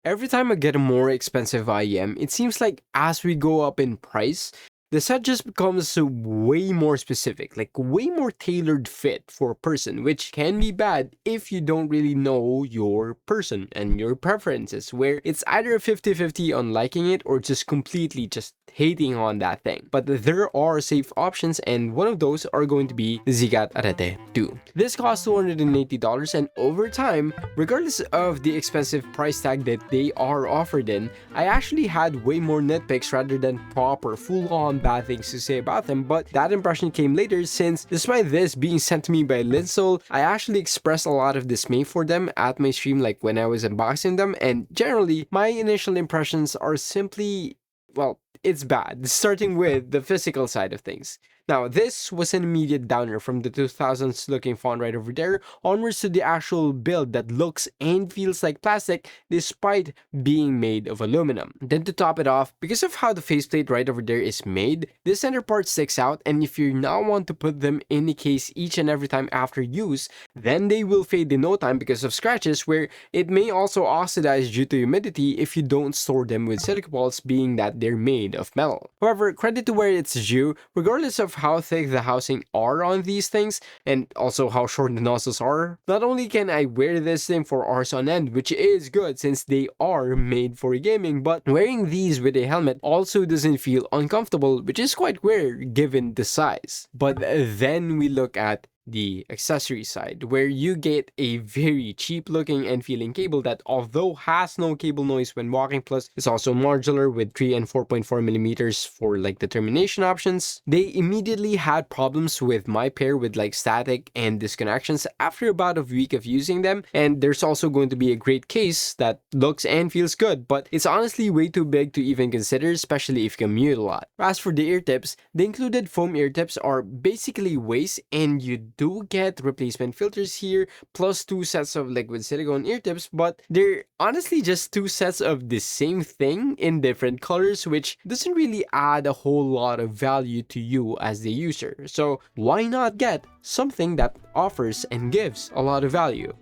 Every time I get a more expensive IEM, it seems like as we go up in price, the set just becomes way more specific, like way more tailored fit for a person, which can be bad if you don't really know your person and your preferences, where it's either a 50-50 on liking it or just completely just hating on that thing. But there are safe options, and one of those are going to be the Ziigaat Arete 2. This costs $280, and over time, regardless of the expensive price tag that they are offered in, I actually had way more nitpicks rather than proper full-on bad things to say about them. But that impression came later, since despite this being sent to me by Linsol, I actually expressed a lot of dismay for them at my stream, like when I was unboxing them, and generally my initial impressions are simply, well, it's bad, starting with the physical side of things. Now, this was an immediate downer from the 2000s looking font right over there onwards to the actual build that looks and feels like plastic despite being made of aluminum. Then to top it off, because of how the faceplate right over there is made, this center part sticks out, and if you now want to put them in the case each and every time after use, then they will fade in no time because of scratches, where it may also oxidize due to humidity if you don't store them with silica balls, being that they're made of metal. However, credit to where it's due, regardless of how thick the housing are on these things, and also how short the nozzles are, not only can I wear this thing for hours on end, which is good since they are made for gaming, but wearing these with a helmet also doesn't feel uncomfortable, which is quite rare given the size. But then we look at the accessory side, where you get a very cheap looking and feeling cable that, although has no cable noise when walking, plus is also modular with 3 and 4.4 millimeters for like the termination options, they immediately had problems with my pair with like static and disconnections after about a week of using them. And there's also going to be a great case that looks and feels good, but it's honestly way too big to even consider, especially if you commute a lot. As for the ear tips, the included foam ear tips are basically waste, and you do get replacement filters here, plus 2 sets of liquid silicone ear tips, but they're honestly just 2 sets of the same thing in different colors, which doesn't really add a whole lot of value to you as the user. So why not get something that offers and gives a lot of value?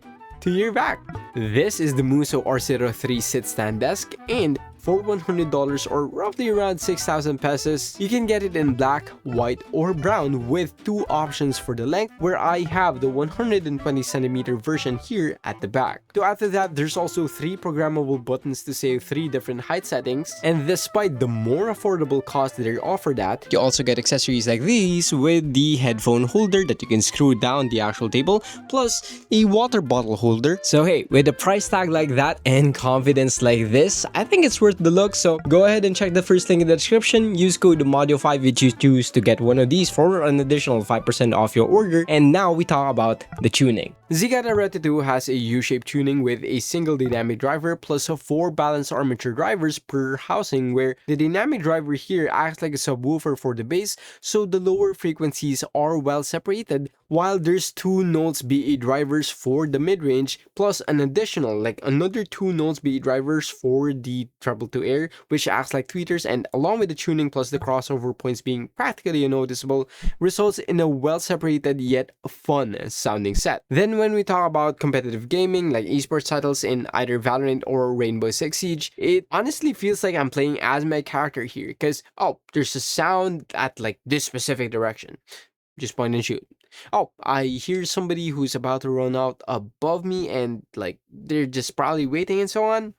To your back. This is the Musso R03 sit stand desk, and for $100 or roughly around 6,000 pesos, you can get it in black, white, or brown with 2 options for the length, where I have the 120cm version here at the back. To add to that, there's also 3 programmable buttons to save 3 different height settings, and despite the more affordable cost that they're offered at, you also get accessories like these with the headphone holder that you can screw down the actual table, plus a water bottle holder. So hey, with a price tag like that and confidence like this, I think it's worth the look. So go ahead and check the first link in the description. Use code LesModio5 if you choose to get one of these for an additional 5% off your order. And now we talk about the tuning. Ziigaat Arete 2 has a U-shaped tuning with a single dynamic driver plus 4 balanced armature drivers per housing, where the dynamic driver here acts like a subwoofer for the bass, so the lower frequencies are well separated, while there's 2 notes BA drivers for the mid-range, plus an additional like another 2 notes BA drivers for the treble to air, which acts like tweeters, and along with the tuning plus the crossover points being practically unnoticeable, results in a well separated yet fun sounding set. Then when we talk about competitive gaming like esports titles in either Valorant or Rainbow Six Siege, it honestly feels like I'm playing as my character here, because oh, there's a sound at like this specific direction, just point and shoot. Oh, I hear somebody who's about to run out above me, and like they're just probably waiting and so on.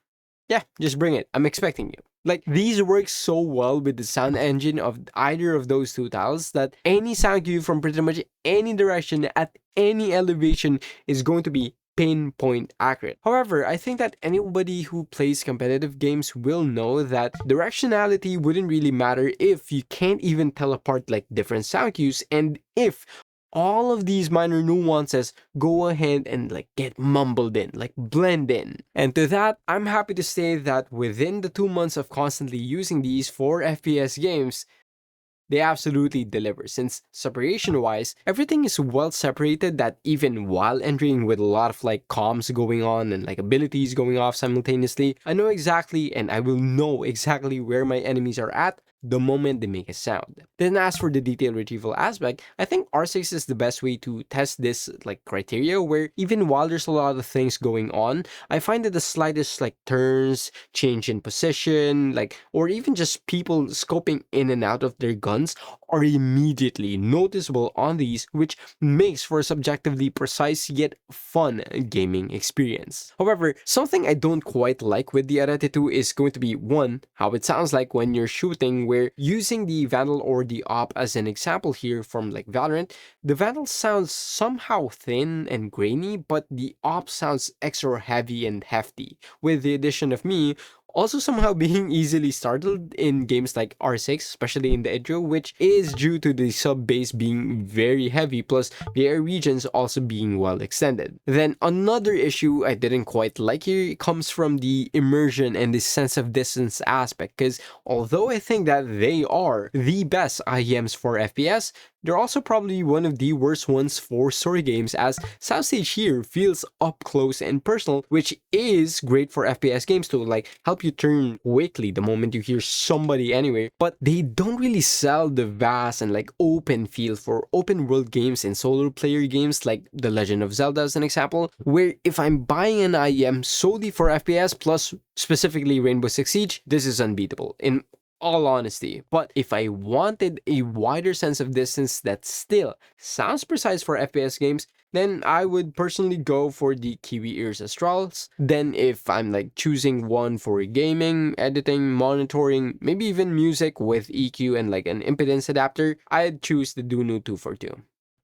Yeah, just bring it. I'm expecting you. Like, these work so well with the sound engine of either of those 2 tiles that any sound cue from pretty much any direction at any elevation is going to be pinpoint accurate. However, I think that anybody who plays competitive games will know that directionality wouldn't really matter if you can't even tell apart like different sound cues, and if all of these minor nuances go ahead and like get mumbled in, like blend in. And to that, I'm happy to say that within the 2 months of constantly using these for FPS games, they absolutely deliver, since separation wise, everything is well separated that even while entering with a lot of like comms going on and like abilities going off simultaneously, I know exactly, and I will know exactly where my enemies are at the moment they make a sound. Then as for the detail retrieval aspect, I think R6 is the best way to test this like criteria, where even while there's a lot of things going on, I find that the slightest like turns, change in position, like, or even just people scoping in and out of their guns are immediately noticeable on these, which makes for a subjectively precise yet fun gaming experience. However, something I don't quite like with the Arete 2 is going to be one, how it sounds like when you're shooting, where using the Vandal or the Op as an example here from like Valorant, the Vandal sounds somehow thin and grainy, but the Op sounds extra heavy and hefty, with the addition of me also somehow being easily startled in games like R6, especially in the intro, which is due to the sub bass being very heavy, plus the air regions also being well extended. Then another issue I didn't quite like here comes from the immersion and the sense of distance aspect, because although I think that they are the best IEMs for FPS, they're also probably one of the worst ones for story games, as soundstage here feels up close and personal, which is great for FPS games to like help you turn quickly the moment you hear somebody anywhere, but they don't really sell the vast and like open feel for open world games and solo player games like The Legend of Zelda as an example, where if I'm buying an IEM solely for FPS plus specifically Rainbow Six Siege, this is unbeatable in all honesty. But if I wanted a wider sense of distance that still sounds precise for FPS games, then I would personally go for the Kiwi Ears Astrals. Then if I'm like choosing one for gaming, editing, monitoring, maybe even music with EQ and like an impedance adapter, I'd choose the Dunu 242.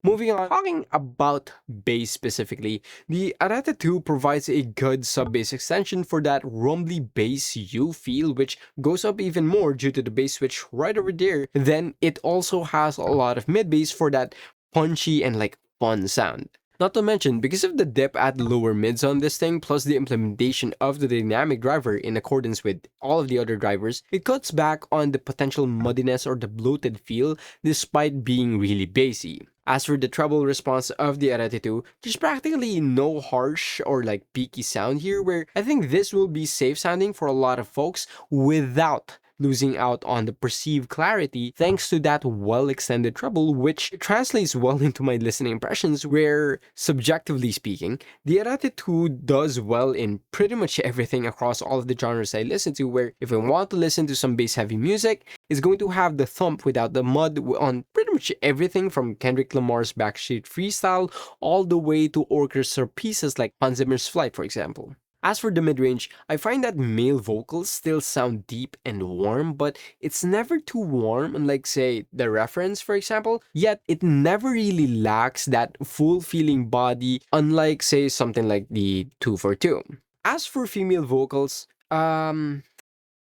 Moving on, talking about bass specifically, the Arete 2 provides a good sub-bass extension for that rumbly bass you feel, which goes up even more due to the bass switch right over there. Then it also has a lot of mid-bass for that punchy and like fun sound. Not to mention, because of the dip at lower mids on this thing, plus the implementation of the dynamic driver in accordance with all of the other drivers, it cuts back on the potential muddiness or the bloated feel despite being really bassy. As for the treble response of the Arete 2, there's practically no harsh or like peaky sound here, where I think this will be safe sounding for a lot of folks without losing out on the perceived clarity thanks to that well-extended treble, which translates well into my listening impressions, where, subjectively speaking, the Arete 2 does well in pretty much everything across all of the genres I listen to, where if I want to listen to some bass-heavy music, it's going to have the thump without the mud on pretty much everything from Kendrick Lamar's Backstreet Freestyle all the way to orchestra pieces like Hans Zimmer's Flight, for example. As for the mid-range, I find that male vocals still sound deep and warm, but it's never too warm, unlike say the reference for example, yet it never really lacks that full feeling body, unlike say something like the 242. As for female vocals,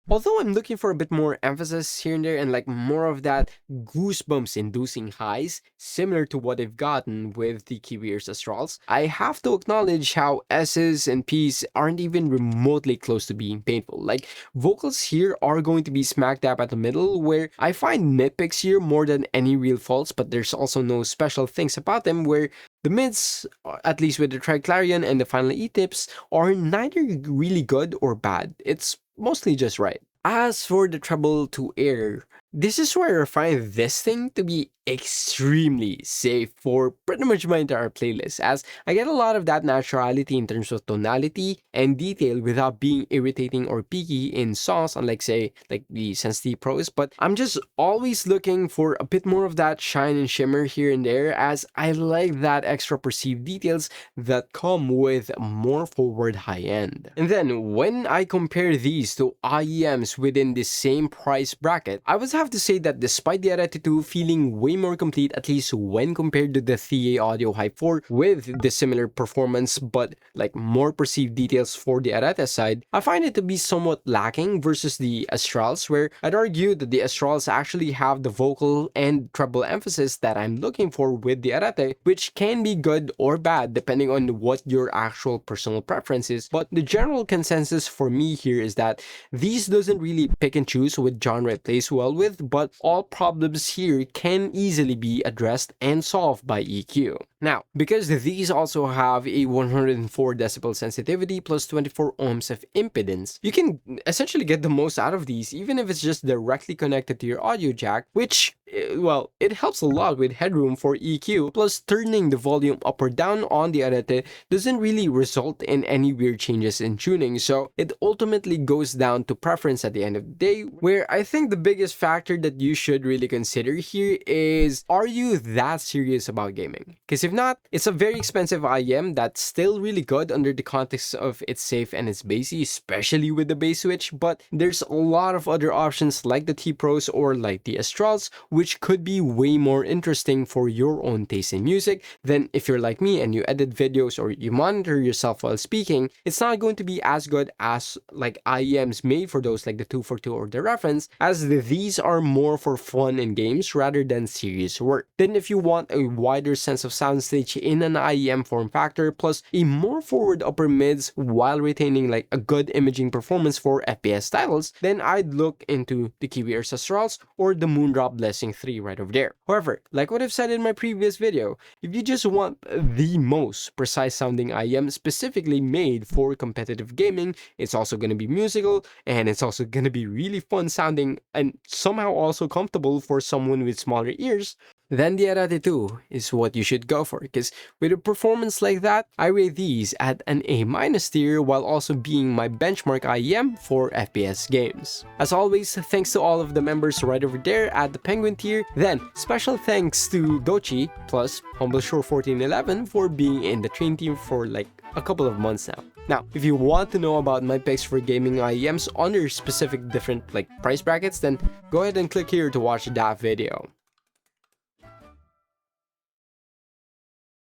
although I'm looking for a bit more emphasis here and there and like more of that goosebumps inducing highs, similar to what I've gotten with the Kiwi Ears Astrals, I have to acknowledge how S's and P's aren't even remotely close to being painful. Like, vocals here are going to be smack dab at the middle, where I find nitpicks here more than any real faults, but there's also no special things about them, where the mids, at least with the Triclarion and the final E-tips, are neither really good or bad. It's mostly just right. As for the treble to air, this is where I find this thing to be extremely safe for pretty much my entire playlist, as I get a lot of that naturality in terms of tonality and detail without being irritating or peaky in songs, unlike say like the Sensitive Pros, but I'm just always looking for a bit more of that shine and shimmer here and there, as I like that extra perceived details that come with more forward high end. And then when I compare these to IEMs within the same price bracket, I would have to say that despite the Arete 2 feeling way more complete, at least when compared to the CA Audio Hype 4 with the similar performance but like more perceived details for the Arete side, I find it to be somewhat lacking versus the Astrals, where I'd argue that the Astrals actually have the vocal and treble emphasis that I'm looking for with the Arete, which can be good or bad depending on what your actual personal preference is. But the general consensus for me here is that these doesn't really pick and choose what genre it plays well with, but all problems here can easily be addressed and solved by EQ. Now, because these also have a 104 decibel sensitivity plus 24 ohms of impedance, you can essentially get the most out of these even if it's just directly connected to your audio jack, which, well, it helps a lot with headroom for EQ, plus turning the volume up or down on the Arete doesn't really result in any weird changes in tuning, so it ultimately goes down to preference at the end of the day, where I think the biggest factor that you should really consider here is, are you that serious about gaming? Because if not, it's a very expensive IEM that's still really good under the context of it's safe and it's bassy, especially with the bass switch, but there's a lot of other options like the T-Pros or like the Astrals, which could be way more interesting for your own taste in music. Then if you're like me and you edit videos or you monitor yourself while speaking, it's not going to be as good as like IEMs made for those like the 242 or the reference, as these are more for fun and games rather than serious work. Then if you want a wider sense of soundstage in an IEM form factor plus a more forward upper mids while retaining like a good imaging performance for FPS titles, then I'd look into the Kiwi Astrals or the Moondrop Blessing 3 right over there. However, like what I've said in my previous video, if you just want the most precise sounding IEM specifically made for competitive gaming, it's also going to be musical and it's also going to be really fun sounding and somehow also comfortable for someone with smaller ears, then the Arete 2 is what you should go for, because with a performance like that, I rate these at an A- tier while also being my benchmark IEM for FPS games. As always, thanks to all of the members right over there at the Penguin tier. Then, special thanks to Dochi plus HumbleShore1411 for being in the train team for like a couple of months now. Now, if you want to know about my picks for gaming IEMs under specific different like price brackets, then go ahead and click here to watch that video.